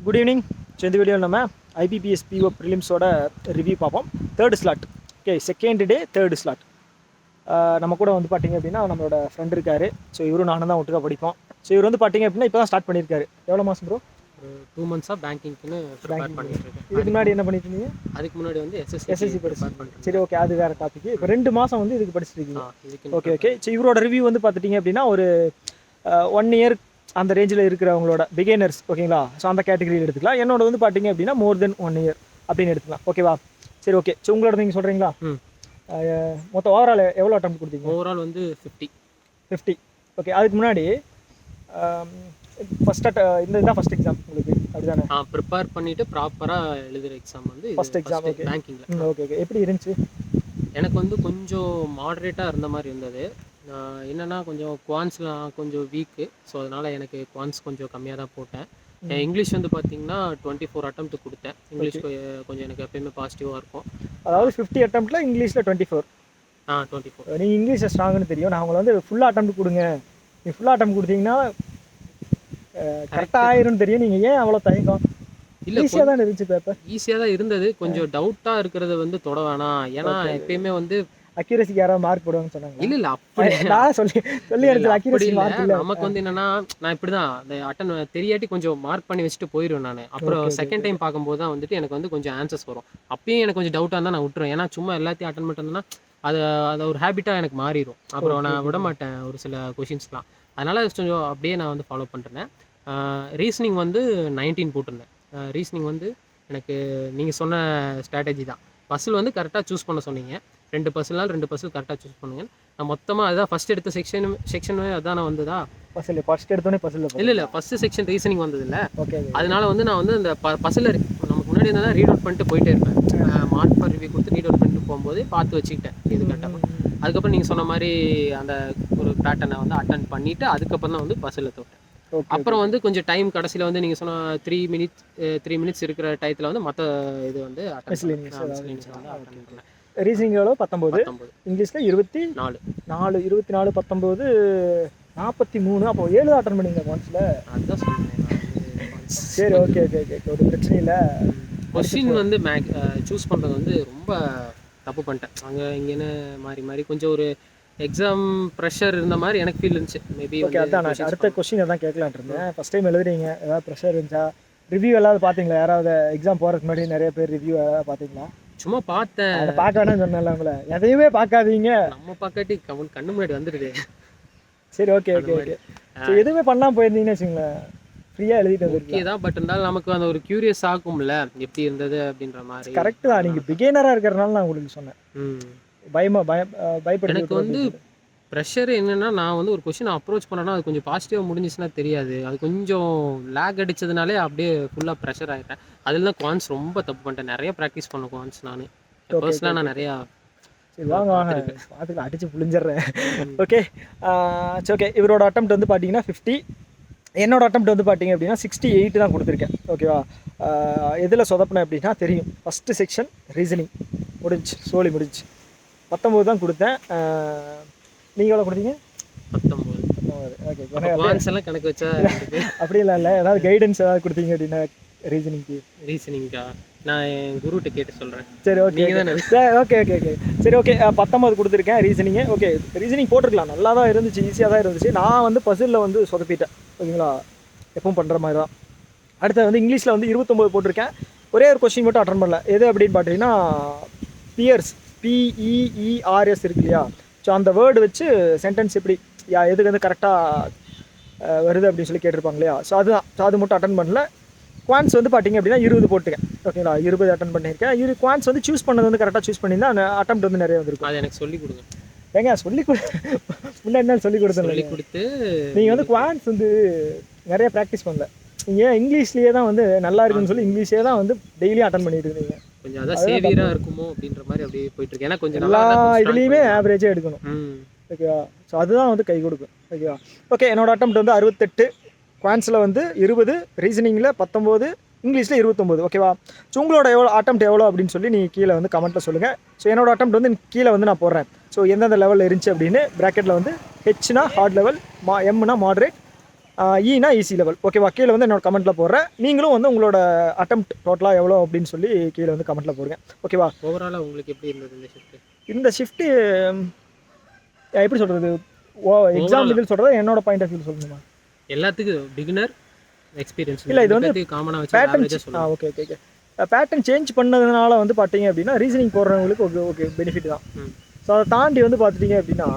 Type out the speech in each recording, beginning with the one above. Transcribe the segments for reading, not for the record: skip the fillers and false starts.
Good evening. So இந்த வீடியோவில் நம்ம IBPS PO ப்ரிலிம்ஸோட ரிவ்யூ பார்ப்போம். Third slot, okay, second day third slot. நம்ம கூட வந்து பார்த்தீங்க அப்படின்னா நம்மளோட ஃப்ரெண்ட் இருக்கார். ஸோ இவரும் நானும் தான் ஒட்டுக்கா படிப்போம். ஸோ இவர் வந்து பார்த்தீங்க அப்படின்னா இப்போ தான் ஸ்டார்ட் பண்ணியிருக்காரு. எவ்வளோ மாதம் ப்ரோ? 2 மந்த்ஸாக பேங்கிங்க்குன்னு ப்ரிப்பேர் பண்ணிட்டு இருக்கேன். இதுக்கு முன்னாடி என்ன பண்ணிட்டு இருந்தீங்க? அதுக்கு முன்னாடி வந்து எஸ்எஸ்சி படிச்சு. சரி, ஓகே, அது வேறு டாபிக். இப்போ 2 மாதம் வந்து இதுக்கு படிச்சிருக்கீங்க. Okay okay. ஸோ இவரோட ரிவ்யூ வந்து பார்த்துட்டிங்க அப்படின்னா ஒரு 1 இயர் அந்த ரேஞ்சில் இருக்கிறவங்களோட பிகினர்ஸ், ஓகேங்களா? ஸோ அந்த கேட்டகரியில் எடுத்துக்கலாம். என்னோட வந்து பார்த்தீங்க அப்படின்னா மோர் தென் 1 இயர் அப்படின்னு எடுத்துக்கலாம். ஓகேவா? சரி, ஓகே. ஸோ உங்களோட நீங்கள் சொல்கிறீங்களா? மொத்தம் ஓவரால் எவ்வளோ அட்டம் கொடுத்தீங்க? ஓவரால் வந்து 50. ஓகே. அதுக்கு முன்னாடி இதுதான் ஃபர்ஸ்ட் எக்ஸாம் உங்களுக்கு, அப்படிதானே? ப்ரிப்பேர் பண்ணிவிட்டு ப்ராப்பராக எழுதுகிற எக்ஸாம் வந்து ஃபர்ஸ்ட் எக்ஸாம். ஓகே, பேங்கிங்கில். Okay okay. எப்படி இருந்துச்சு? எனக்கு வந்து கொஞ்சம் மாடரேட்டாக இருந்த மாதிரி இருந்தது. என்னென்னா கொஞ்சம் குவான்ஸ்லாம் கொஞ்சம் வீக்கு. ஸோ அதனால் எனக்கு குவான்ஸ் கொஞ்சம் கம்மியாக தான் போட்டேன். இங்கிலீஷ் வந்து பார்த்தீங்கன்னா 24 அட்டம்ப்ட் கொடுத்தேன். இங்கிலீஷ் கொஞ்சம் எனக்கு எப்பயுமே பாசிட்டிவாக இருக்கும். அதாவது 50 அட்டம்ப்டில் இங்கிலீஷில் 24. 24. நீங்கள் இங்கிலீஷில் ஸ்ட்ராங்குன்னு தெரியும். நான் உங்களை வந்து ஃபுல்லாக அட்டம்ப்ட் கொடுங்க, நீங்கள் ஃபுல்லாக அட்டம்ப்ட் கொடுத்தீங்கன்னா கரெக்டாக ஆயிரும்னு தெரியும். நீங்கள் ஏன் அவ்வளோ தயக்கம்? இல்லை, ஈஸியாக தான் இருந்துச்சு பேப்பர். ஈஸியாக தான் இருந்தது. கொஞ்சம் டவுட்டாக இருக்கிறத வந்து தொட வேணாம். ஏன்னா எப்பயுமே வந்து அக்யூரசிக்கு யாராவது மார்க் போடுவாங்கன்னு சொன்னாங்க. இல்லை அப்படி நான் சொல்லி எடுத்து அக்யூரசி மார்க் இல்லை. நமக்கு வந்து என்னன்னா, நான் இப்படி தான் அந்த அட்டன் தெரியாட்டி கொஞ்சம் மார்க் பண்ணி வச்சுட்டு போயிடுவேன் நான். அப்புறம் செகண்ட் டைம் பார்க்கும்போது தான் வந்துட்டு எனக்கு வந்து கொஞ்சம் ஆன்சர்ஸ் வரும். அப்பயும் எனக்கு கொஞ்சம் டவுட்டாக இருந்தால் நான் விட்டுருவேன். ஏன்னா சும்மா எல்லாத்தையும் அட்டன் பண்ணிட்டேன்னா அது ஒரு ஹேபிட்டாக எனக்கு மாறிடும். அப்புறம் நான் விட மாட்டேன் ஒரு சில கொஷின்ஸ்லாம். அதனால் கொஞ்சம் அப்படியே நான் வந்து ஃபாலோ பண்ணுறேன். ரீசனிங் வந்து 19 போட்டிருந்தேன். ரீசனிங் வந்து எனக்கு நீங்கள் சொன்ன ஸ்ட்ராட்டஜி தான். பசில் வந்து கரெக்டாக சூஸ் பண்ண சொன்னீங்க. 2 பசில்னால் 2 பசில் கரெக்டாக சூஸ் பண்ணுங்க. நான் மொத்தமாக அதுதான் ஃபஸ்ட் எடுத்த செக்ஷனுமே அதான் நான் வந்ததா பசில் ஃபஸ்ட் எடுத்தோடனே பசில் இல்லை ஃபஸ்ட்டு செக்ஷன் ரீசனிங் வந்தது இல்லை. ஓகே. அதனால வந்து நான் வந்து அந்த பசில் நமக்கு முன்னாடி இருந்தால் ரீட் அவுட் பண்ணிட்டு போயிட்டே இருப்பேன். மார்க் ஃபார் ரிவ்யூ கொடுத்து ரீட் அவுட் பண்ணிட்டு போகும்போது பார்த்து வச்சுக்கிட்டேன் இது கரெக்டாக. அதுக்கப்புறம் நீங்கள் சொன்ன மாதிரி அந்த ஒரு பேட்டர்னை வந்து அட்டன் பண்ணிவிட்டு அதுக்கப்புறம் தான் வந்து பசிலில் தொட்டேன். அப்புறம் வந்து கொஞ்சம் டைம் கடைசியில் வந்து நீங்கள் சொன்ன 3 மினிட்ஸ் இருக்கிற டயத்தில் வந்து மற்ற இது வந்து ரீசனிங் எவ்வளோ? 19. இங்கிலீஷில் 24. 24 19 43. அப்போ 7 தான் அட்டன் பண்ணிங்க ஒன்ஸில். அதுதான் சொன்னேன். சரி, ஓகே ஓகே ஓகே. ஒரு பிரச்சனை இல்லை. கொஸ்டின் வந்து சூஸ் பண்ணுறது வந்து ரொம்ப தப்பு பண்ணிட்டேன். அங்கே இங்கேன்னு மாறி கொஞ்சம் ஒரு எக்ஸாம் ப்ரெஷர் இருந்த மாதிரி எனக்கு ஃபீல் இருந்துச்சு. Maybe okay. அதான் நான் அடுத்த கொஸ்டின் அதான் கேட்கலான் இருந்தேன். ஃபஸ்ட் டைம் எழுதுறீங்க, ஏதாவது ப்ரெஷர் இருந்துச்சா? ரிவ்யூ எல்லாம் பார்த்தீங்களா? யாராவது எக்ஸாம் போகிறதுக்கு முன்னாடி நிறைய பேர் ரிவ்யூ ஏதாவது பார்த்தீங்களா? சும்மா பார்த்தேன். அதை பார்க்க வேணாம்னு சொன்னேன்ல உங்களை. எதையுமே பார்க்காதீங்க. நம்ம பார்க்காட்டி கண்ணு முன்னாடி வந்துடுது. சரி, ஓகே ஓகே ஓகே. ஸோ எதுவுமே பண்ணாமல் போயிருந்தீங்கன்னு வச்சுங்களேன், ஃப்ரீயாக எழுதிட்டு வந்துருக்கு. ஓகே தான், பட் இருந்தாலும் நமக்கு அந்த ஒரு க்யூரியஸ் ஆகும்ல எப்படி இருந்தது அப்படின்ற மாதிரி. கரெக்டு தான். நீங்கள் பிகினராக இருக்கிறனால நான் உங்களுக்கு சொன்னேன். பயப்பட எனக்கு வந்து ப்ரெஷர் என்னென்னா, நான் வந்து ஒரு கொஷின் அப்ரோச் பண்ணேன்னா அது கொஞ்சம் பாசிட்டிவாக முடிஞ்சிச்சுன்னா தெரியாது. அது கொஞ்சம் லேக் அடித்ததுனாலே அப்படியே ஃபுல்லாக ப்ரெஷர் ஆகிட்டேன். அதில் தான் குவான்ஸ் ரொம்ப தப்பு பண்ணிட்டேன். நிறைய ப்ராக்டிஸ் பண்ண குவான்ஸ் நான் பர்சனலாக நான் நிறையா. சரி, வாங்க பார்த்துக்கலாம், அடித்து புளிஞ்சிட்றேன். ஓகே. சரி, ஓகே. இவரோட அட்டம்ப்ட் வந்து பார்த்தீங்கன்னா 50. என்னோட அட்டம்ப்ட் வந்து பார்த்தீங்க அப்படின்னா 68 தான் கொடுத்துருக்கேன். ஓகேவா? எதில் சொதப்பினேன் அப்படின்னா தெரியும். ஃபஸ்ட்டு செக்ஷன் ரீசனிங் முடிஞ்சு 19 தான் கொடுத்தேன். நீங்கள் எவ்வளோ கொடுத்தீங்க? 19. ஓகே. எல்லாம் கணக்கு வச்சா அப்படிலாம் இல்லை. ஏதாவது கைடன்ஸ் ஏதாவது கொடுத்தீங்க அப்படின்னா ரீசனிங்கா நான் என் குருகிட்ட கேட்டு சொல்கிறேன். சரி, ஓகே ஓகே ஓகே ஓகே. சரி, ஓகே. 19 கொடுத்துருக்கேன் ரீசனிங்கு. ஓகே, ரீசனிங் போட்டிருக்கலாம், நல்லா தான் இருந்துச்சு, ஈஸியாக தான் இருந்துச்சு. நான் வந்து பசிலில் வந்து சொதப்பிட்டேன், ஓகேங்களா? எப்பவும் பண்ணுற மாதிரி தான். அடுத்து வந்து இங்கிலீஷில் வந்து 29 போட்டிருக்கேன். ஒரே ஒரு கொஸ்டின் மட்டும் அட்டன் பண்ணல. எது அப்படின்னு பார்த்தீங்கன்னா பியர்ஸ், PEERS இருக்கு இல்லையா? ஸோ அந்த வேர்டு வச்சு சென்டென்ஸ் எப்படி எதுக்கு வந்து கரெக்டாக வருது அப்படின்னு சொல்லி கேட்டிருப்பாங்க இல்லையா? ஸோ அதுதான். ஸோ அது மட்டும் அட்டன் பண்ணல. குவான்ஸ் வந்து பார்த்தீங்க அப்படின்னா 20 போட்டுக்கேன், ஓகேங்களா? 20 அட்டன் பண்ணியிருக்கேன். குவான்ஸ் வந்து சூஸ் பண்ணது வந்து கரெக்டாக சூஸ் பண்ணியிருந்தா அந்த அட்டம்ப்ட் வந்து நிறைய வந்துருக்கும். அது எனக்கு சொல்லிக் கொடுங்க. ஏங்க முன்னாடி சொல்லிக் கொடுத்து நீங்கள் வந்து குவான்ஸ் வந்து நிறைய ப்ராக்டிஸ் பண்ணல. நீங்கள் இங்கிலீஷ்லேயே தான் வந்து நல்லா இருக்குன்னு சொல்லி இங்கிலீஷே தான் வந்து டெய்லியும் அட்டன் பண்ணிட்டு இருந்தீங்க. கொஞ்சம் அதான் சேவியராக இருக்குமோ அப்படின்ற மாதிரி அப்படியே போயிட்டு இருக்கு. ஏன்னா கொஞ்சம் எல்லா இதுலேயுமே ஆவரேஜாக எடுக்கணும், ஓகேவா? ஸோ அதுதான் வந்து கை கொடுக்கும், ஓகேவா? ஓகே. என்னோட அட்டம்ப்ட் வந்து 68, குவான்ஸில் வந்து 20, ரீசனிங்கில் 19, இங்கிலீஷில் 29, ஓகேவா? ஸோ உங்களோட அட்டம்ப்ட் எவ்வளோ அப்படின்னு சொல்லி நீங்கள் கீழே வந்து கமெண்ட்டில் சொல்லுங்கள். ஸோ என்னோட அட்டம்ப்ட் வந்து கீழே வந்து நான் போடுறேன். ஸோ எந்தெந்த லெவலில் இருந்துச்சு அப்படின்னு ப்ராக்கெட்டில் வந்து ஹெச்னா ஹார்ட் லெவல், எம்னா மாடரேட், ஈனா ஈஸி லெவல். ஓகேவா? கீழே வந்து என்னோட கமெண்ட்டில் போடுறேன். நீங்களும் வந்து உங்களோட அட்டெம்ப்ட் டோட்டலாக எவ்வளோ அப்படின்னு சொல்லி கீழே வந்து கமெண்ட்டில் போடுங்க. ஓகேவா? ஓவராலாக உங்களுக்கு எப்படி இருந்தது இந்த ஷிஃப்ட்டு? இந்த ஷிஃப்ட்டு எப்படி சொல்கிறது, எக்ஸாம் இதில் சொல்கிறதா என்னோட பாயிண்ட் ஆஃப் வியூ சொல்லணுமா? எல்லாத்துக்கும் பிகினர் எக்ஸ்பீரியன்ஸ் இல்லை, இது வந்து காமனாக வச்சு பேட்டர்ன். ஆவரேஜாக சொல்லுங்கள். Okay okay okay. Pattern change பண்ணதுனால வந்து பார்த்தீங்க அப்படின்னா ரீசனிங் போடுறவங்களுக்கு ஓகே ஓகே பெனிஃபிட் தான். ஸோ அதை தாண்டி வந்து பார்த்துட்டிங்க அப்படின்னா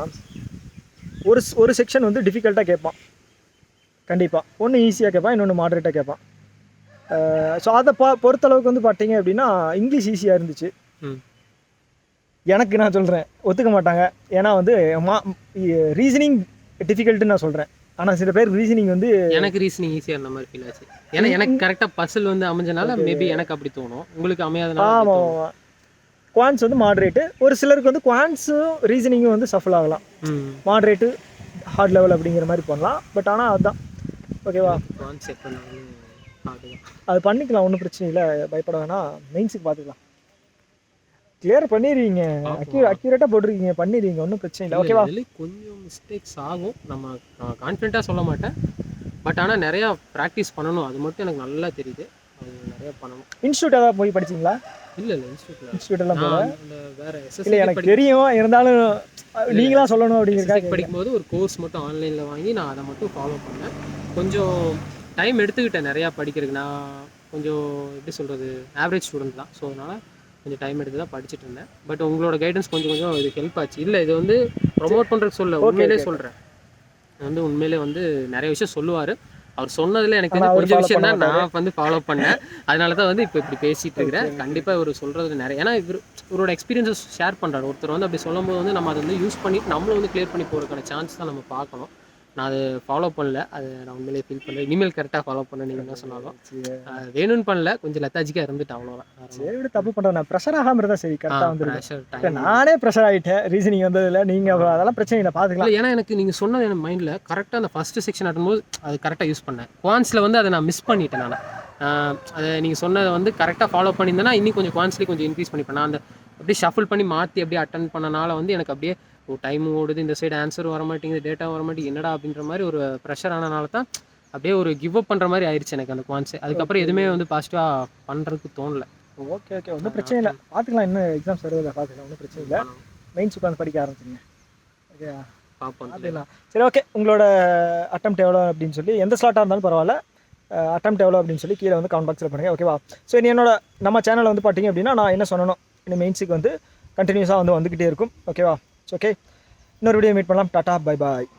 ஒரு செக்ஷன் வந்து டிஃபிகல்ட்டாக கேட்பான் கண்டிப்பாக. ஒன்று ஈஸியாக கேட்பான், இன்னொன்று மாடரேட்டாக கேட்பான். ஸோ அதை பொறுத்தளவுக்கு வந்து பார்த்தீங்க அப்படின்னா இங்கிலீஷ் ஈஸியாக இருந்துச்சு எனக்கு. நான் சொல்கிறேன் ஒத்துக்க மாட்டாங்க, ஏன்னா வந்து ரீசனிங் டிஃபிகல்ட்டுன்னு நான் சொல்கிறேன். ஆனால் சில பேர் ரீசனிங் வந்து எனக்கு ரீசனிங் ஈஸியாக இருந்த மாதிரி ஃபீல் ஆச்சு. ஏன்னா எனக்கு கரெக்டாக பசில் வந்து அமைஞ்சனால மேபி எனக்கு அப்படி தோணும், உங்களுக்கு அமையாதனால. ஆமாம் ஆமாம். குவான்ஸ் வந்து மாடரேட்டு, ஒரு சிலருக்கு வந்து குவான்ஸும் ரீசனிங்கும் வந்து சஃபல் ஆகலாம். மாடரேட்டு ஹார்ட் லெவல் அப்படிங்கிற மாதிரி பண்ணலாம். பட் ஆனால் அதுதான் ஓகேவா, குவான்ஸ் செக் பண்ணாலும் அது பண்ணிக்கலாம், ஒன்றும் பிரச்சனை இல்லை, பயப்பட வேணாம். மெயின்ஸுக்கு பார்த்துக்கலாம். கிளியர் பண்ணிடுவீங்க, அக்யூரேட்டாக போட்டிருக்கீங்க, பண்ணிடுவீங்க, ஒன்றும் பிரச்சனை இல்லை. ஓகேவா? கொஞ்சம் மிஸ்டேக்ஸ் ஆகும், நம்ம கான்ஃபிடென்ட்டாக சொல்ல மாட்டேன். பட் ஆனால் நிறையா ப்ராக்டிஸ் பண்ணணும், அது மட்டும் எனக்கு நல்லா தெரியுது. அது நிறையா பண்ணணும். இன்ஸ்டியூட் ஏதாவது போய் படிச்சிங்களா? இல்லை இன்ஸ்டியூட்டெல்லாம் போல வேறு இல்லை, எனக்கு தெரியும், இருந்தாலும் நீங்களா சொல்லணும் அப்படிங்கிறதுக்காக படிக்கும்போது ஒரு கோர்ஸ் மட்டும் ஆன்லைனில் வாங்கி நான் அதை மட்டும் ஃபாலோ பண்ணேன். கொஞ்சம் டைம் எடுத்துக்கிட்டேன் நிறையா படிக்கிறதுக்கு. நான் கொஞ்சம் எப்படி சொல்கிறது, ஆவரேஜ் ஸ்டூடெண்ட் தான். ஸோ அதனால் கொஞ்சம் டைம் எடுத்து தான் படிச்சுட்டு இருந்தேன். பட் உங்களோட கைடன்ஸ் கொஞ்சம் இது ஹெல்ப் ஆச்சு. இல்லை, இது வந்து ப்ரொமோட் பண்ணுறதுக்கு சொல்ல, உண்மையிலே சொல்கிறேன். வந்து உண்மையிலே வந்து நிறைய விஷயம் சொல்லுவார். அவர் சொன்னதில் எனக்கு வந்து கொஞ்சம் விஷயம் தான் நான் வந்து ஃபாலோ பண்ணேன். அதனால தான் வந்து இப்போ இப்படி பேசிகிட்டு இருக்கிறேன். கண்டிப்பாக இவர் சொல்கிறது நிறைய, ஏன்னா இவரோட எக்ஸ்பீரியன்ஸஸ் ஷேர் பண்ணுறாரு. ஒருத்தர் வந்து அப்படி சொல்லும்போது வந்து நம்ம அதை வந்து யூஸ் பண்ணிட்டு நம்மளும் வந்து கிளியர் பண்ணி போகிறதுக்கான சான்ஸ் தான் நம்ம பார்க்கணும். நான் அதை ஃபாலோ பண்ணல, அது நான் உண்மையிலேயே ஃபீல் பண்ணுறேன். இனிமேல் கரெக்டாக ஃபாலோ பண்ண நீங்கள் என்ன சொன்னாலும் வேணும்னு பண்ணல, கொஞ்சம் லெத்தாஜிக்காக இருந்துட்டு அவ்வளோதான். சரி, தப்பு பண்ணுறேன். நான் ப்ரெஷர் ஆகாமல் இருந்தால் சரி, கரெக்டாக வந்து நானே ப்ரெஷர் ஆகிட்டேன் ரீசனிங் வந்ததில்லை. நீங்கள் அதெல்லாம் பிரச்சனை இல்லை, பார்த்துக்கலாம். ஏன்னா எனக்கு நீங்கள் சொன்னது எனக்கு மைண்டில் கரெக்டாக அந்த ஃபஸ்ட்டு செக்ஷன் ஆட்டும்போது அது கரெக்டாக யூஸ் பண்ணேன். குவான்ஸில் வந்து அதை நான் மிஸ் பண்ணிட்டேன். நான் அதை நீங்கள் சொன்னதை வந்து கரெக்டாக ஃபாலோ பண்ணியிருந்தேன்னா இன்னும் கொஞ்சம் குவான்ஸ்லேயே கொஞ்சம் இன்க்ரீஸ் பண்ணிப்பேன். நான் அந்த அப்படியே ஷஃபிள் பண்ணி மாற்றி அப்படியே அட்டன் பண்ணனால வந்து எனக்கு அப்படியே டைம் ஓடுது, இந்த சைடு ஆன்சர் வர மாட்டேங்குது, டேட்டா வர மாட்டேங்குது, என்னடா அப்படின்ற மாதிரி ஒரு ப்ரெஷர் ஆனனால தான் அப்படியே ஒரு கிவ் அப் பண்ணுற மாதிரி ஆயிடுச்சு எனக்கு அந்த குவான்ஸ். அதுக்கப்புறம் எதுவுமே வந்து பாசிட்டிவாக பண்ணுறதுக்கு தோணலை. ஓகே ஓகே, ஒன்றும் பிரச்சனை இல்லை, பார்த்துக்கலாம். இன்னும் எக்ஸாம்ஸ் வருவதை பார்த்துக்கலாம், ஒன்றும் பிரச்சனை இல்லை. மெயின்ஸ் உட்காந்து படிக்க ஆரம்பிச்சிங்க. ஓகே, பார்ப்போம். அதெல்லாம் சரி. ஓகே, உங்களோட அட்டெம்ப்ட் எவ்வளோ அப்படின்னு சொல்லி, எந்த ஸ்லாட்டாக இருந்தாலும் பரவாயில்ல, அட்டெம்ப்ட் எவ்வளோ அப்படின்னு சொல்லி கீழே வந்து கமெண்ட் பாக்ஸில் பண்ணுங்கள். ஓகேவா? ஸோ இனி என்னோட நம்ம சேனலில் வந்து பார்த்தீங்க அப்படின்னா நான் என்ன சொல்லணும், இன்னும் மெயின்ஸுக்கு வந்து கண்டினியூஸாக வந்துக்கிட்டே இருக்கும். ஓகேவா? ஓகே, இன்னொரு வீடியோ மீட் பண்ணலாம். Tata, bye bye.